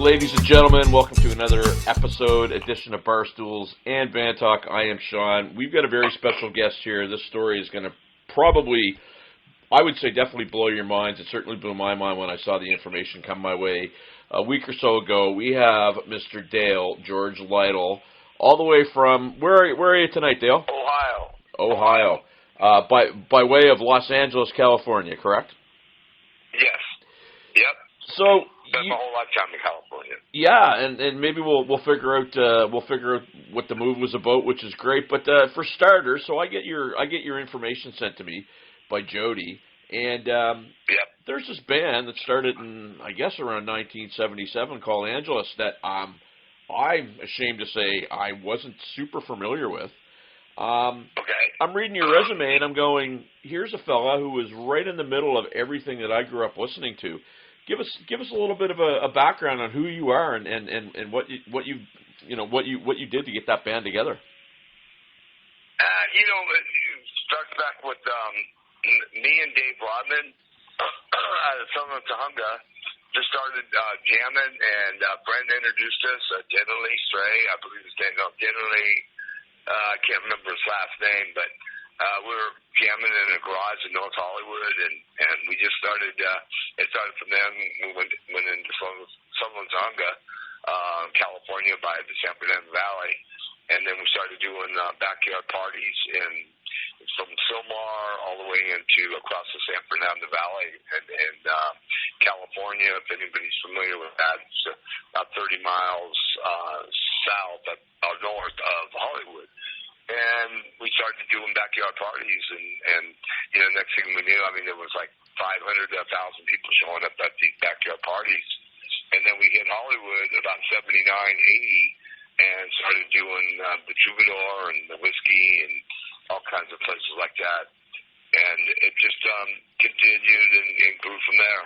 Ladies and gentlemen, welcome to another edition of Barstools and Bandtalk. I am Sean. We've got a very special guest here. This story is going to probably, I would say, definitely blow your minds. It certainly blew my mind when I saw the information come my way a week or so ago. We have Mr. Dale, George Lytle, all the way from, where are you tonight, Dale? Ohio. By way of Los Angeles, California, correct? Yes. Yep. So spent my whole lifetime in California. Yeah, and maybe we'll figure out what the move was about, which is great. But for starters, so I get your information sent to me by Jody, and yep. There's this band that started in, I guess, around 1977 called Angeles that I'm ashamed to say I wasn't super familiar with. Okay. I'm reading your resume and I'm going, here's a fella who was right in the middle of everything that I grew up listening to. Give us a little bit of a background on who you are and what you did to get that band together. It starts back with me and Dave Rodman out of Summerlin, Tahunga. Just started jamming, and Brenda introduced us. Denley Stray, I believe his name. No, Denley. I can't remember his last name, but we were jamming in a garage in North Hollywood, and we just started. It started from then. We went into Summerlin, Tahunga, California, by the San Fernando Valley, and then we started doing backyard parties from Silmar all the way into across the San Fernando Valley and California. If anybody's familiar with that, it's about 30 miles south or north of Hollywood. And we started doing backyard parties, and next thing we knew, there was like 500 to 1,000 people showing up at these backyard parties. And then we hit Hollywood about 79, 80, and started doing the Troubadour and the Whiskey and all kinds of places like that. And it just continued and grew from there.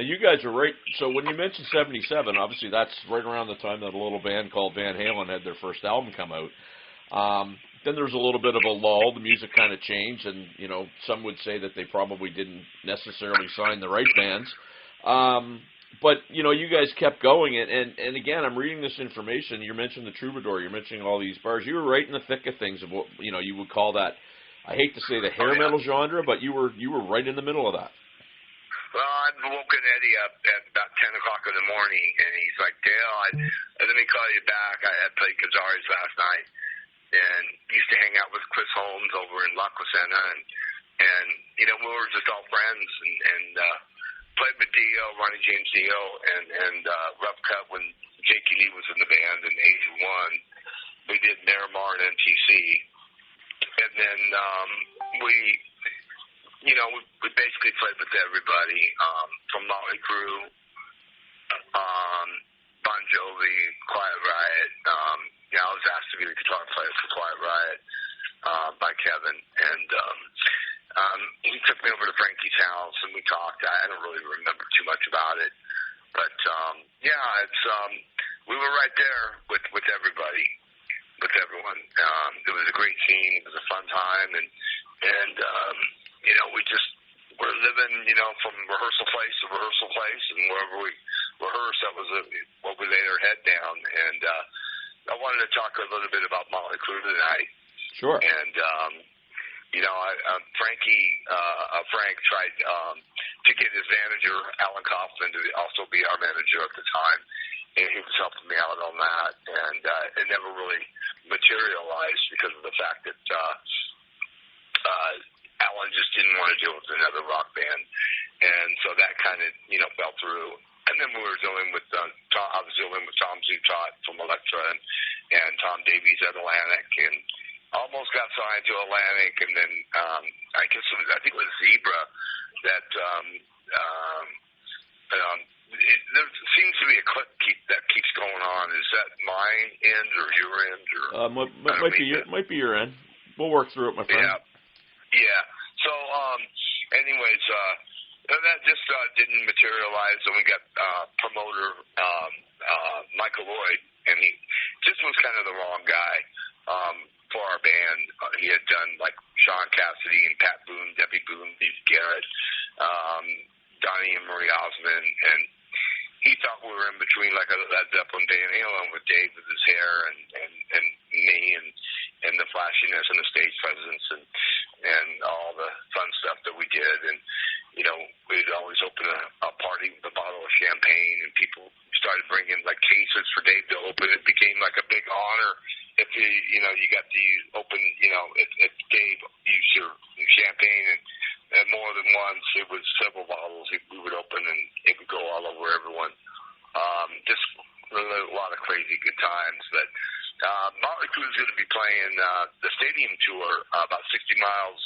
Now, you guys are right. So when you mentioned 77, obviously that's right around the time that a little band called Van Halen had their first album come out. Then there was a little bit of a lull. The music kind of changed, and, some would say that they probably didn't necessarily sign the right bands. But, you guys kept going, and again, I'm reading this information. You mentioned the Troubadour. You're mentioning all these bars. You were right in the thick of things of what, you would call that, I hate to say the hair metal genre, but you were right in the middle of that. Well, I'd woken Eddie up at about 10 o'clock in the morning, and he's like, Dale, let me call you back. I played Cazares last night, and used to hang out with Chris Holmes over in La Cosena, and we were just all friends, and played with Dio, Ronnie James Dio, and Rough Cut when Jakey Lee was in the band in 81. We did Miramar and MTC, and then we basically played with everybody, from Motley Crue, Bon Jovi, Quiet Riot. I was asked to be the guitar player for Quiet Riot by Kevin, and he took me over to Frankie's house, and we talked. I don't really remember too much about it, but we were right there with everybody, with everyone. It was a great scene. It was a fun time, and we just were living, from rehearsal place to rehearsal place, and wherever we rehearsed, that was what we laid our head down. And I wanted to talk a little bit about Motley Crue tonight. Sure. And Frank tried to get his manager, Alan Kaufman, to also be our manager at the time, and he was helping me out on that. And it never really materialized because of the fact that Alan just didn't want to deal with another rock band, and so that kind of fell through. And then we were dealing with I was dealing with Tom Zutot from Elektra and Tom Davies at Atlantic, and almost got signed to Atlantic, and then I think it was Zebra that there seems to be a clip that keeps going on. Is that my end or your end? Or might be your end. We'll work through it, my friend. Yeah. So, anyways, that just didn't materialize, and we got promoter Michael Lloyd, and he just was kind of the wrong guy for our band. He had done like Sean Cassidy and Pat Boone, Debbie Boone, Steve Garrett, Donnie and Marie Osmond, and he thought we were in between like a Led Zeppelin Van Halen with Dave with his hair and me and the flashiness and the stage presence and all the fun stuff that we did. And, we'd always open a party with a bottle of champagne, and people started bringing like cases for Dave to open. It became like a big honor if you got to open, if Dave used your champagne, and more than once it was several bottles we would open, and it would go all over everyone. Just really a lot of crazy good times. But Motley Crue is going to be playing the stadium tour about 60 miles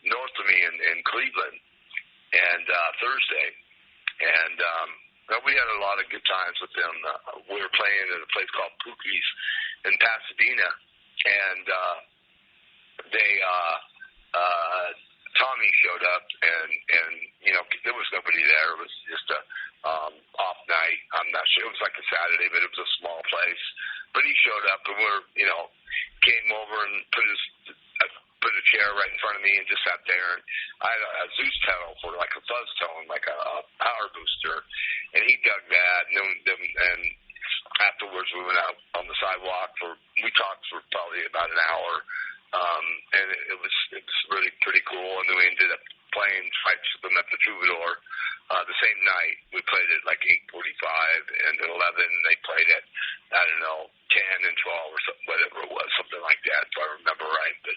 north of me in Cleveland, and Thursday. And we had a lot of good times with them. We were playing at a place called Pookie's in Pasadena, and Tommy showed up, and there was nobody there. It was just a off night. I'm not sure. It was like a Saturday, but it was a small place. But he showed up, and came over and put a chair right in front of me and just sat there. And I had a Zeus pedal for like a fuzz tone, like a power booster, and he dug that. And afterwards, we went out on the sidewalk we talked for probably about an hour, and it was really pretty cool. And then we ended up playing fights with them at the Troubadour the same night. We played at like 8:45 and at 11. They played at 10 and 12 or something, whatever it was, something like that, if I remember right. But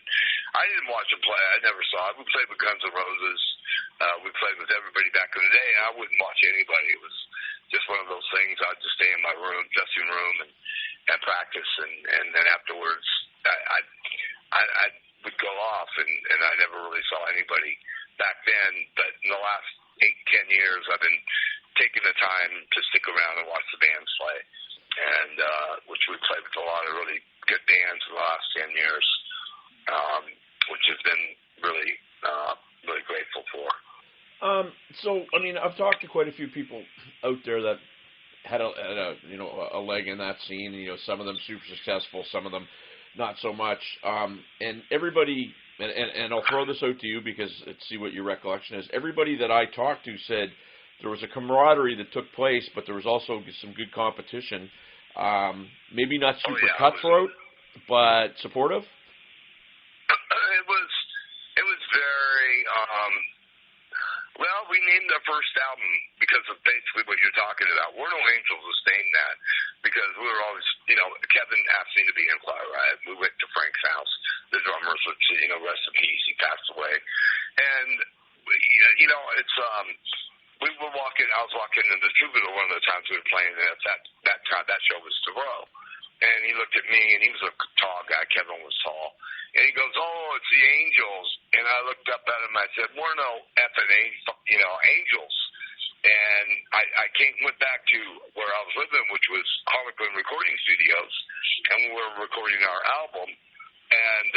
I didn't watch them play. I never saw it. We played with Guns N' Roses. We played with everybody back in the day. I wouldn't watch anybody. It was just one of those things. I'd just stay in my dressing room, and practice, and then afterwards I would go off, and I never really saw anybody back then. But in the last 8-10 years, I've been taking the time to stick around and watch the bands play, and which we played with a lot of really good bands in the last 10 years, which has been really grateful for. So, I mean, I've talked to quite a few people out there that had a leg in that scene. Some of them super successful, some of them not so much. And everybody, and I'll throw this out to you because see what your recollection is. Everybody that I talked to said there was a camaraderie that took place, but there was also some good competition. Maybe not super cutthroat, but supportive. It was very. Well, we named our first album because of basically what you're talking about. We're No Angels was named that because we were always, Kevin asked me to be in choir. Right? We went to Frank's house, the drummers, which, rest in peace, he passed away. And, it's, we were walking, I was walking in the Troubadour one of the times we were playing, and that time, that show was Thoreau. And he looked at me, and he was a tall guy. Kevin was tall. And he goes, "Oh, it's the Angels." And I looked up at him. I said, "We're no effing Angels." And I went back to where I was living, which was Harlequin Recording Studios, and we were recording our album. And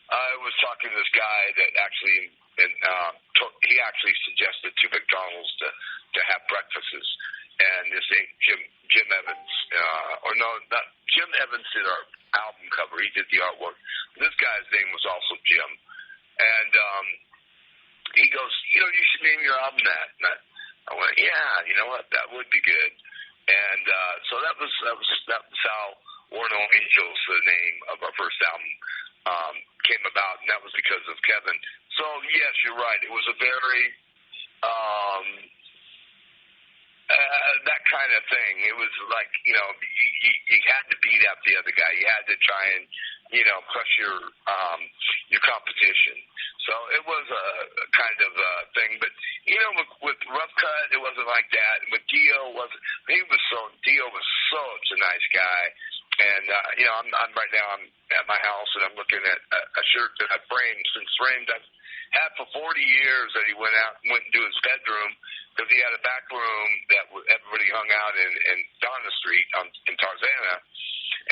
I was talking to this guy that actually, he actually suggested to McDonald's to have breakfasts. And this Jim Evans, Jim Evans did our album cover. He did the artwork. This guy's name was also Jim. And he goes, "You should name your album that." And I went, "Yeah, you know what? That would be good." And so that was how We're No Angels, the name of our first album, came about, and that was because of Kevin. So yes, you're right. It was a very that kind of thing. It was like, you had to beat up the other guy. You had to try and, crush your competition. So it was a kind of thing. But, with Rough Cut, it wasn't like that. And with Dio, Dio was such a nice guy. And, I'm right now, I'm at my house, and I'm looking at a shirt that I framed. I've had for 40 years that he went into his bedroom, because he had a back room that everybody hung out in Donna Street in Tarzana,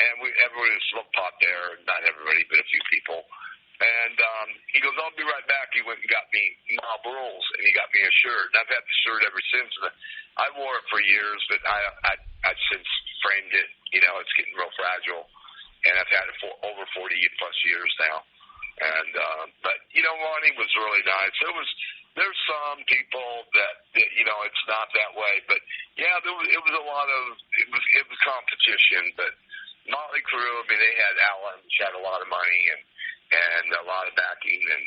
and everybody would smoke pot there. Not everybody, but a few people. And he goes, "I'll be right back." He went and got me Marlboros, and he got me a shirt. And I've had the shirt ever since. I wore it for years, but I've since framed it. It's getting real fragile, and I've had it for over 40 plus years now. And but Ronnie was really nice. There's some people that it's not that way, but Yeah, it was a lot of it was competition, but Motley Crue, I mean, they had Alan, which had a lot of money and a lot of backing, and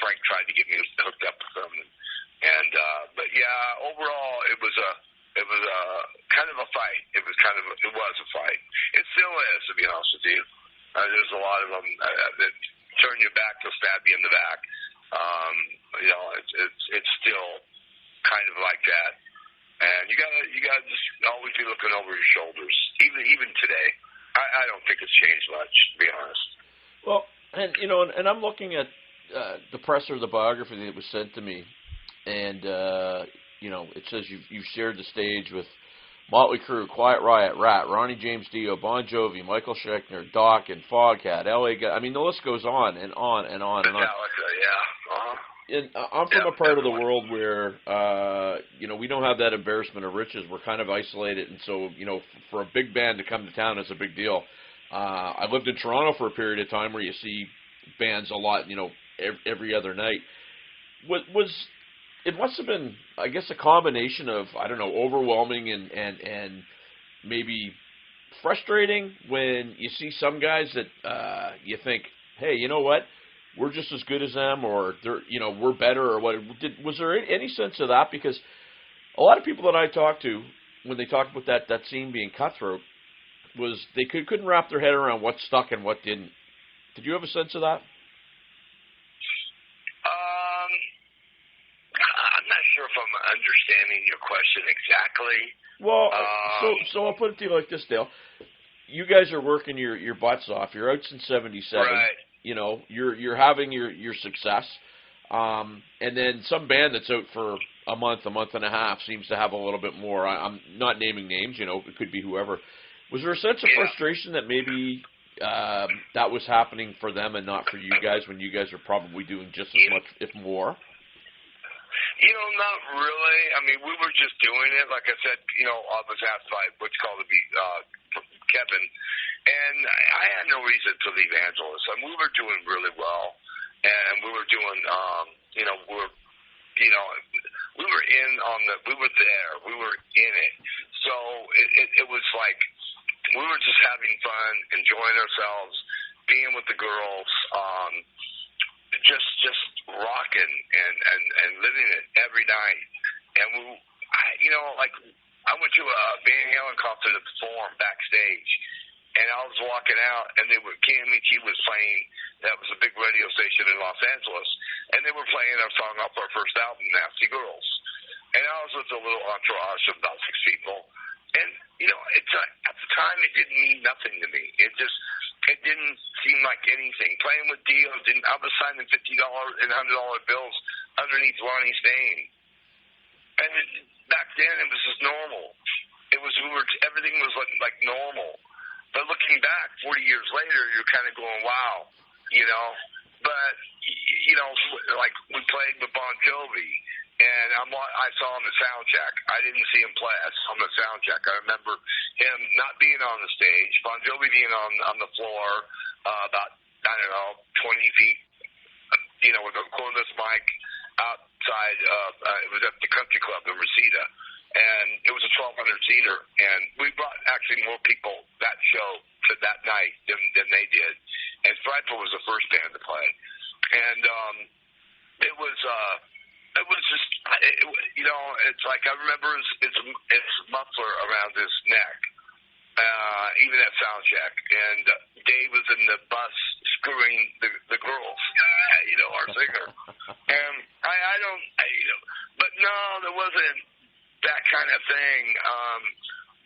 Frank tried to get me hooked up with them, but yeah, overall it was a kind of a fight. It was a fight. It still is, to be honest with you. There's a lot of them that turn your back, they'll stab you in the back. It's still kind of like that. And you gotta just always be looking over your shoulders. Even today, I don't think it's changed much, to be honest. Well, and I'm looking at the presser, the biography that was sent to me, and it says you've shared the stage with Motley Crue, Quiet Riot, Rat, Ronnie James Dio, Bon Jovi, Michael Schechner, Doc, and Foghat, LA Guy. I mean, the list goes on and on and on and on. Metallica, yeah. Uh-huh. And I'm from a part of the world where, we don't have that embarrassment of riches. We're kind of isolated, and so, for a big band to come to town is a big deal. I lived in Toronto for a period of time where you see bands a lot, every other night. It must have been, I guess, a combination of, I don't know, overwhelming and maybe frustrating when you see some guys that you think, hey, you know what? We're just as good as them, or they're, we're better, or what? Was there any sense of that? Because a lot of people that I talked to, when they talked about that scene being cutthroat, was they couldn't wrap their head around what stuck and what didn't. Did you have a sense of that? I'm not sure if I'm understanding your question exactly. Well, so I'll put it to you like this, Dale. You guys are working your butts off. You're out since '77. Right. You're having your success, and then some band that's out for a month and a half seems to have a little bit more. I'm not naming names, it could be whoever. Was there a sense of frustration that maybe that was happening for them and not for you guys, when you guys are probably doing just as much, if more? Not really. I mean, we were just doing it. Like I said, I was asked by what's called to be Kevin, and I had no reason to leave Angeles. I mean, we were doing really well, and we were doing, we were we were there, we were in it. So it was like we were just having fun, enjoying ourselves, being with the girls, just rocking and living it every night. And I went to a Van Halen concert at the Forum backstage, and I was walking out, and KMET was playing. That was a big radio station in Los Angeles, and they were playing our song off our first album, Nasty Girls. And I was with a little entourage of about 6 people, and it's at the time it didn't mean nothing to me. It didn't seem like anything. Playing with Dio I was signing $50 and $100 bills underneath Ronnie's name, and back then it was just normal. Everything was like normal. But looking back 40 years later, you're kind of going, wow, But like we played with Bon Jovi, and I saw him at soundcheck. I didn't see him play. I saw him at soundcheck. I remember him not being on the stage, Bon Jovi being on the floor, about 20 feet, with a cordless mic outside. It was at the Country Club in Reseda. And it was a 1,200-seater, and we brought actually more people that show to that night than they did. And Frightful was the first band to play, and it was just it's like I remember his muffler around his neck, even at soundcheck, and Dave was in the bus screwing the girls, our singer, and but no, there wasn't that kind of thing.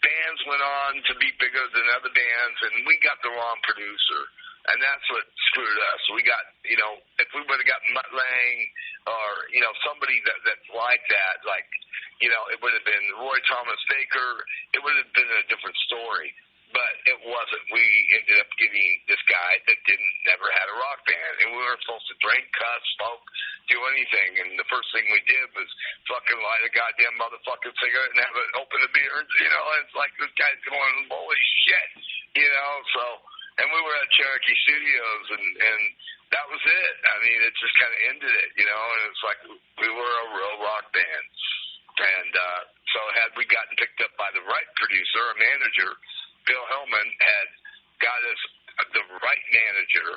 Bands went on to be bigger than other bands, and we got the wrong producer, and that's what screwed us. We got, if we would have got Mutt Lange or, somebody that's like that, it would have been Roy Thomas Baker, it would have been a different story. But it wasn't. We ended up getting this guy that never had a rock band, and we weren't supposed to drink, cuss, smoke, do anything. And the first thing we did was fucking light a goddamn motherfucking cigarette and have it open a beer. And, it's like this guy's going, holy shit, So, and we were at Cherokee Studios, and that was it. I mean, it just kind of ended it, And it's like we were a real rock band. And so manager, Bill Hellman, had got us the right manager,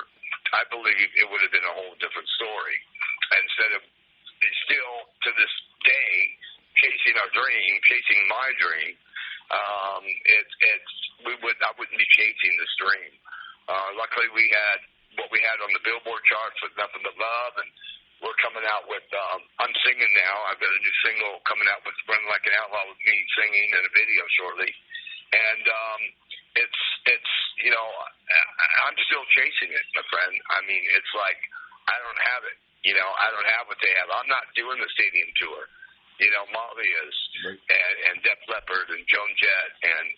I believe it would have been a whole different story. Instead of still to this day chasing our dream, chasing my dream, I wouldn't be chasing this dream. Luckily, we had what we had on the Billboard charts with Nothing But Love, and we're coming out with. I'm singing now. I've got a new single coming out with Running Like an Outlaw with me singing in a video shortly, and it's you know, I'm still chasing it, my friend. I mean, it's like I don't have it. You know, I don't have what they have. I'm not doing the stadium tour. You know, Molly is, right. and Def Leppard and Joan Jett and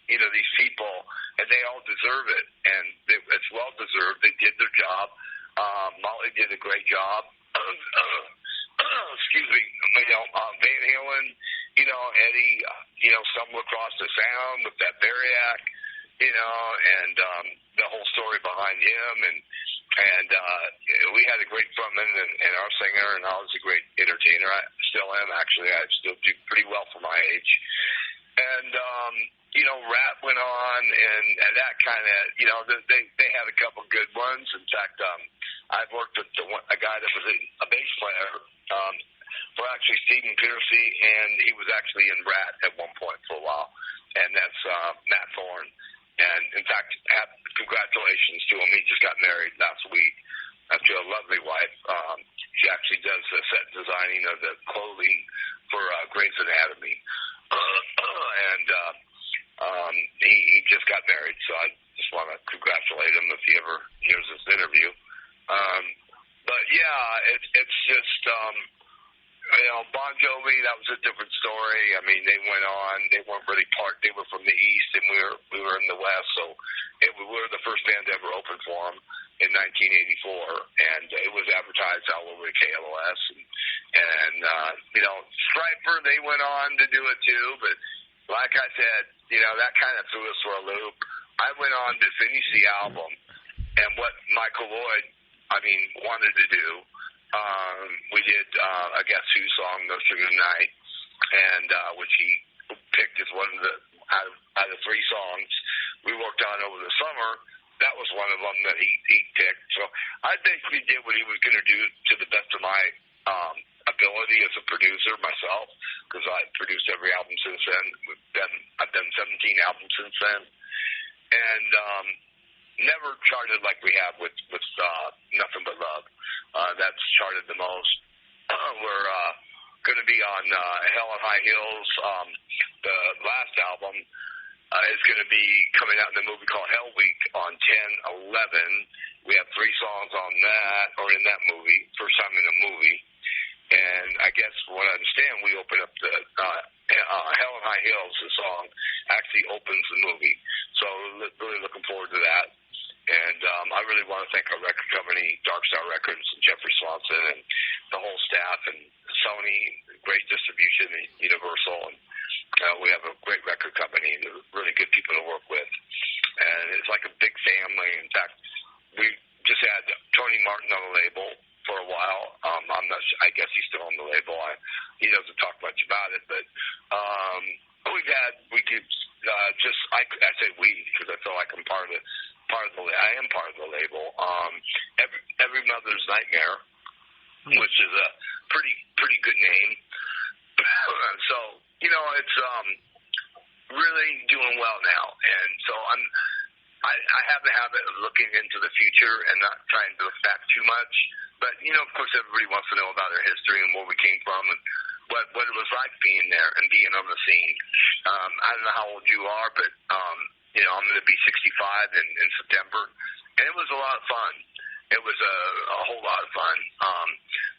you know, these people, and they all deserve it, and it's well deserved. They did their job. Molly did a great job. Excuse me. You know, Van Halen, you know, Eddie, you know, stumbled across the sound with that Bariac, you know, and the whole story behind him, and we had a great frontman and our singer, and I was a great entertainer. I still am, actually. I still do pretty well for my age. And, you know, Rat went on, and that kind of, you know, they had a couple good ones. In fact, I've worked with a guy that was a bass player for actually Stephen Piercy, and he was actually in Rat at one point for a while, and that's Matt Thorne. And, in fact, congratulations to him. He just got married last week to a lovely wife. She actually does the set designing of the clothing for Grey's Anatomy. He just got married, so I just want to congratulate him if he ever hears this interview. But, yeah, it's just... you know, Bon Jovi, that was a different story. I mean, they went on. They weren't really they were from the East, and we were in the West. So we were the first band to ever open for them in 1984, and it was advertised all over KLOS. And you know, Stryper, they went on to do it too. But like I said, you know, that kind of threw us for a loop. I went on to finish the album, and what Michael Lloyd, wanted to do. We did a Guess Who song, No Sugar Tonight, and which he picked as one of the out of three songs we worked on over the summer. That was one of them that he picked. So I basically did what he was going to do to the best of my ability as a producer myself, because I've produced every album since then. I've done 17 albums since then, and never charted like we have with Nothing But Love. That's charted the most. We're going to be on Hell on High Hills. The last album is going to be coming out in a movie called Hell Week on 10/11. We have 3 songs on that, or in that movie, first time in a movie. And I guess from what I understand, we open up the Hell on High Hills, the song actually opens the movie. So really looking forward to that. And I really want to thank our record company, Dark Star Records, and Jeffrey Swanson, and the whole staff, and Sony, great distribution, and Universal. And we have a great record company, and really good people to work with. And it's like a big family. In fact, we just had Tony Martin on the label for a while. I'm not sure, I guess he's still on the label. He doesn't talk much about it, but I say we because I feel like I'm part of the label. Every Mother's Nightmare, which is a pretty good name. So it's really doing well now, and so I have a habit of looking into the future and not trying to look back too much. But of course, everybody wants to know about our history and where we came from and what it was like being there and being on the scene. I don't know how old you are, but I'm going to be 65 in September, and it was a lot of fun. It was a whole lot of fun.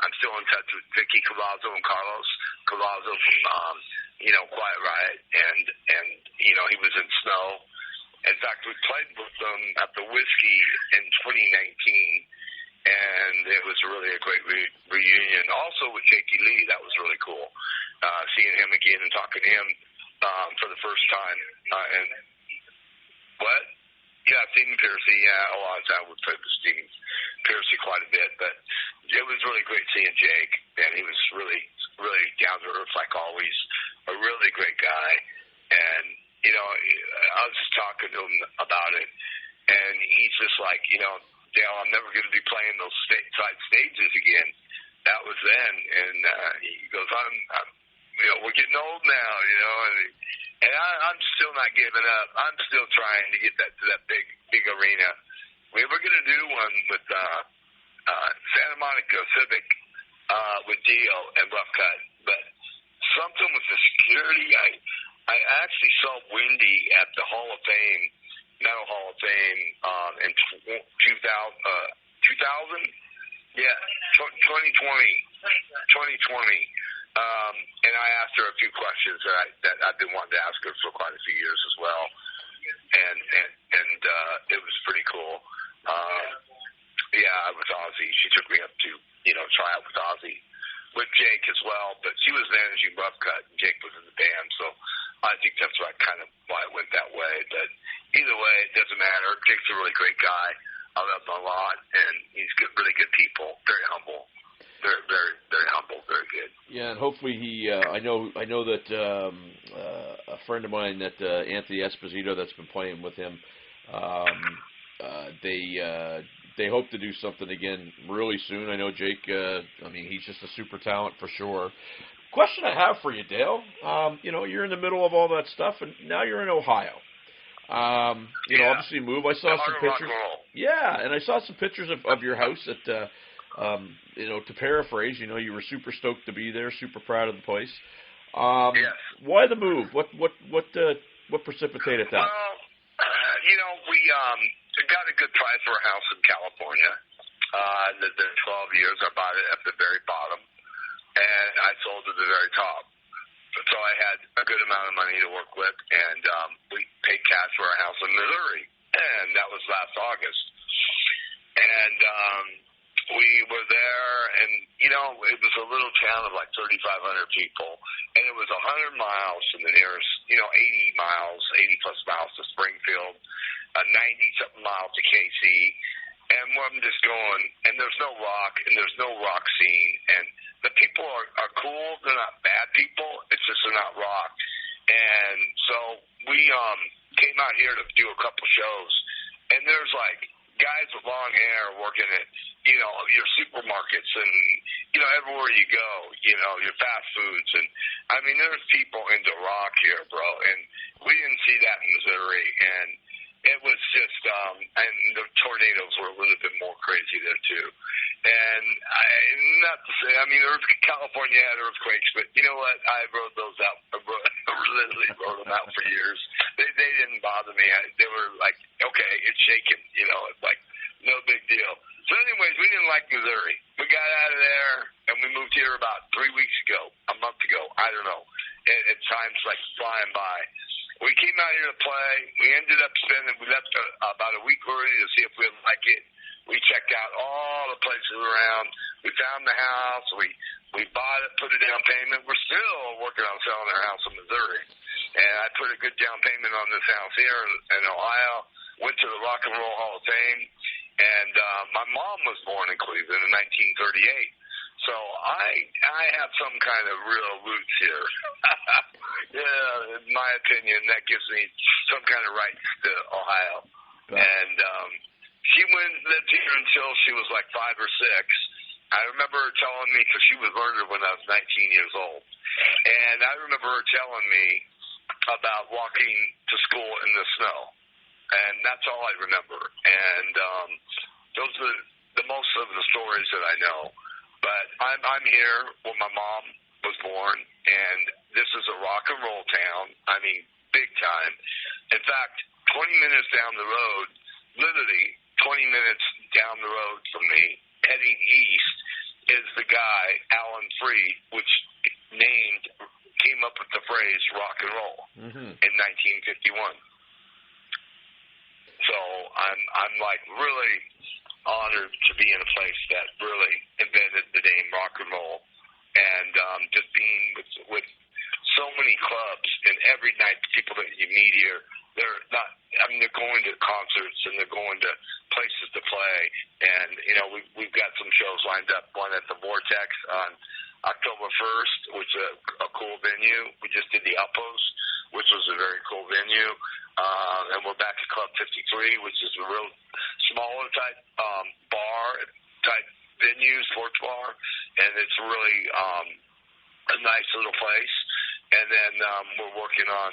I'm still in touch with Vicky Cavazzo and Carlos Cavazzo from Quiet Riot, and he was in Snow. In fact, we played with them at the Whiskey in 2019. And it was really a great reunion. Also with Jakey Lee, that was really cool. Seeing him again and talking to him for the first time. And what? Yeah, Stephen Piercy. Yeah, a lot of time we played with Stephen Piercy quite a bit. But it was really great seeing Jake. And he was really, really down to earth like always. A really great guy. And I was just talking to him about it, and he's just like, Dale, I'm never going to be playing those stateside stages again. That was then, and he goes, I'm we're getting old now, and I'm still not giving up. I'm still trying to get that to that big arena. We were going to do one with Santa Monica Civic with Dio and Rough Cut, but something with the security. I actually saw Windy at the Hall of Fame, Metal Hall of Fame, in 2000. Yeah, 2020. And I asked her a few questions that I've been wanting to ask her for quite a few years as well, and it was pretty cool. Yeah, with Ozzy, she took me up to try out with Ozzy, with Jake as well, but she was managing Rough Cut and Jake was in the band, so I think that's why it went that way. But either way, it doesn't matter. Jake's a really great guy. I love him a lot, and he's really good people. Very humble. Very, very, very humble. Very good. Yeah, and hopefully he. I know that a friend of mine, that Anthony Esposito, that's been playing with him. They hope to do something again really soon. I know Jake. He's just a super talent for sure. Question I have for you, Dale. You're in the middle of all that stuff, and now you're in Ohio. Obviously move. I saw some pictures. Yeah, and I saw some pictures of your house at. To paraphrase, you were super stoked to be there, super proud of the place. Yes. Why the move? What precipitated that? Well, we got a good price for a house in California. I lived there 12 years. I bought it at the very bottom, and I sold at the very top. So I had a good amount of money to work with, and we paid cash for a house in Missouri, and that was last August. And we were there, and, it was a little town of like 3,500 people, and it was 100 miles from the nearest, 80-plus miles to Springfield, 90-something miles to KC, and I'm just going, and there's no rock, and there's no rock scene, and the people are cool. They're not bad people. It's just they're not rock. And so we came out here to do a couple shows, and there's like guys with long hair working at, your supermarkets and, everywhere you go, your fast foods. And, there's people into rock here, bro. And we didn't see that in Missouri. And it was just, and the tornadoes were a little bit more crazy there, too. And not to say, California had earthquakes, but you know what? I rode those out. I literally rode them out for years. They didn't bother me. They were like, okay, it's shaking. It's like no big deal. So anyways, we didn't like Missouri. We got out of there, and we moved here about 3 weeks ago, a month ago. I don't know. At times like flying by. We came out here to play. We ended up we left about a week early to see if we'd like it. We checked out all the places around. We found the house. We bought it, put a down payment. We're still working on selling our house in Missouri. And I put a good down payment on this house here in Ohio. Went to the Rock and Roll Hall of Fame. And my mom was born in Cleveland in 1938. So I have some kind of real roots here. Yeah, in my opinion, that gives me some kind of rights to Ohio. Right. And she lived here until she was like 5 or 6. I remember her telling me, because she was murdered when I was 19 years old. And I remember her telling me about walking to school in the snow. And that's all I remember. And those are the most of the stories that I know. But I'm here where my mom was born, and this is a rock and roll town. Big time. In fact, 20 minutes down the road, literally 20 minutes down the road from me, heading east, is the guy, Alan Freed, which came up with the phrase rock and roll in 1951. So I'm like really honored to be in a place that really invented the name rock and roll, and just being with so many clubs, and every night the people that you meet here, they're going to concerts and they're going to places to play, and we've got some shows lined up. One at the Vortex on October 1st, which is a cool venue. We just did the Uppos which was a very cool venue. And we're back at Club 53, which is a real smaller type bar type venue, sports bar, and it's really a nice little place. And then we're working on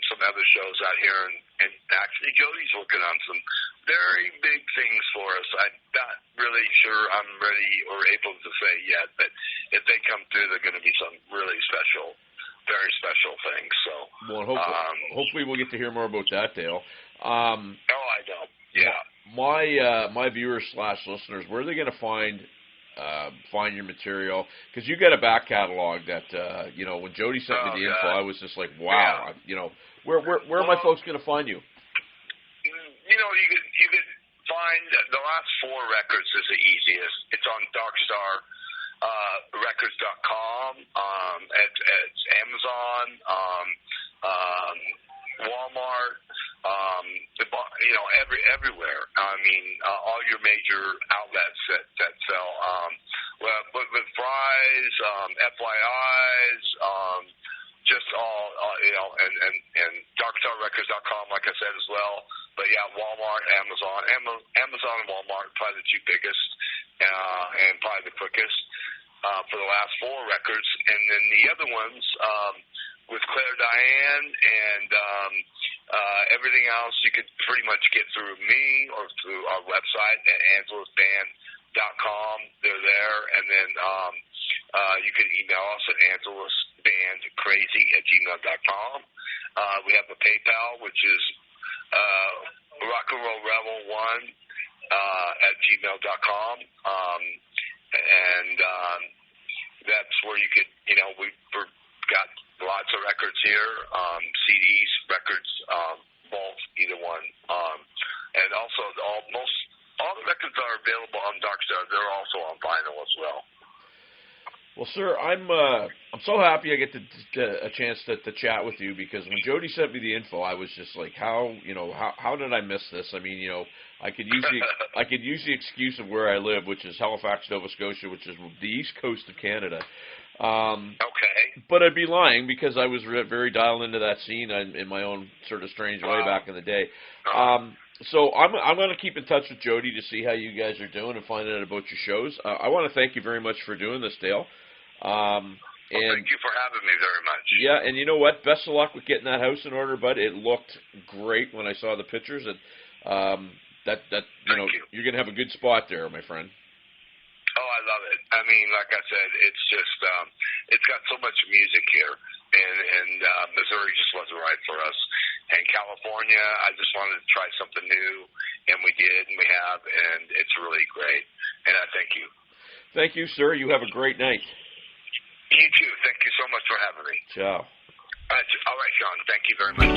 some other shows out here, and actually Jody's working on some very big things for us. I'm not really sure I'm ready or able to say yet, but if they come through, they're going to be some really special, very special things. So, well, hopefully we'll get to hear more about that, Dale. I know. Yeah. My viewers / listeners, where are they going to find your material? Because you got a back catalog that when Jody sent me the info, I was just like, wow. Yeah. Where are my folks going to find you? You could find the last 4 records is the easiest. It's on DarkStarRecords.com. It's Amazon, Walmart, everywhere. I mean, all your major outlets that sell. With Fry's, FYI's, just all, and DarkStarRecords.com, like I said as well. But yeah, Walmart, Amazon and Walmart, probably the 2 biggest, and probably the quickest for the last 4 records. And then the other ones, with Claire Diane and everything else, you could pretty much get through me or through our website at AngelesBand.com. They're there, and then you can email us at AngelesBandCrazy@gmail.com. We have a PayPal, which is rockandrollrebel1 at gmail.com, and that's where you could, we've got lots of records here, CDs, records, both, either one, and also all the records are available on Darkstar. They're also on vinyl as well. Well, sir, I'm so happy I get a chance to chat with you, because when Jody sent me the info, I was just like, how did I miss this? I mean, I could use the excuse of where I live, which is Halifax, Nova Scotia, which is the east coast of Canada. Okay. But I'd be lying, because I was very dialed into that scene in my own sort of strange way back in the day. So I'm going to keep in touch with Jody to see how you guys are doing and find out about your shows. I want to thank you very much for doing this, Dale. And thank you for having me very much. Yeah, and you know what? Best of luck with getting that house in order, bud. It looked great when I saw the pictures, and you're going to have a good spot there, my friend. Oh, I love it. I mean, like I said, it's just it's got so much music here, and Missouri just wasn't right for us. And California, I just wanted to try something new, and we did, and we have, and it's really great. And I thank you. Thank you, sir. You have a great night. You too. Thank you so much for having me. Ciao. All right, Sean. Thank you very much.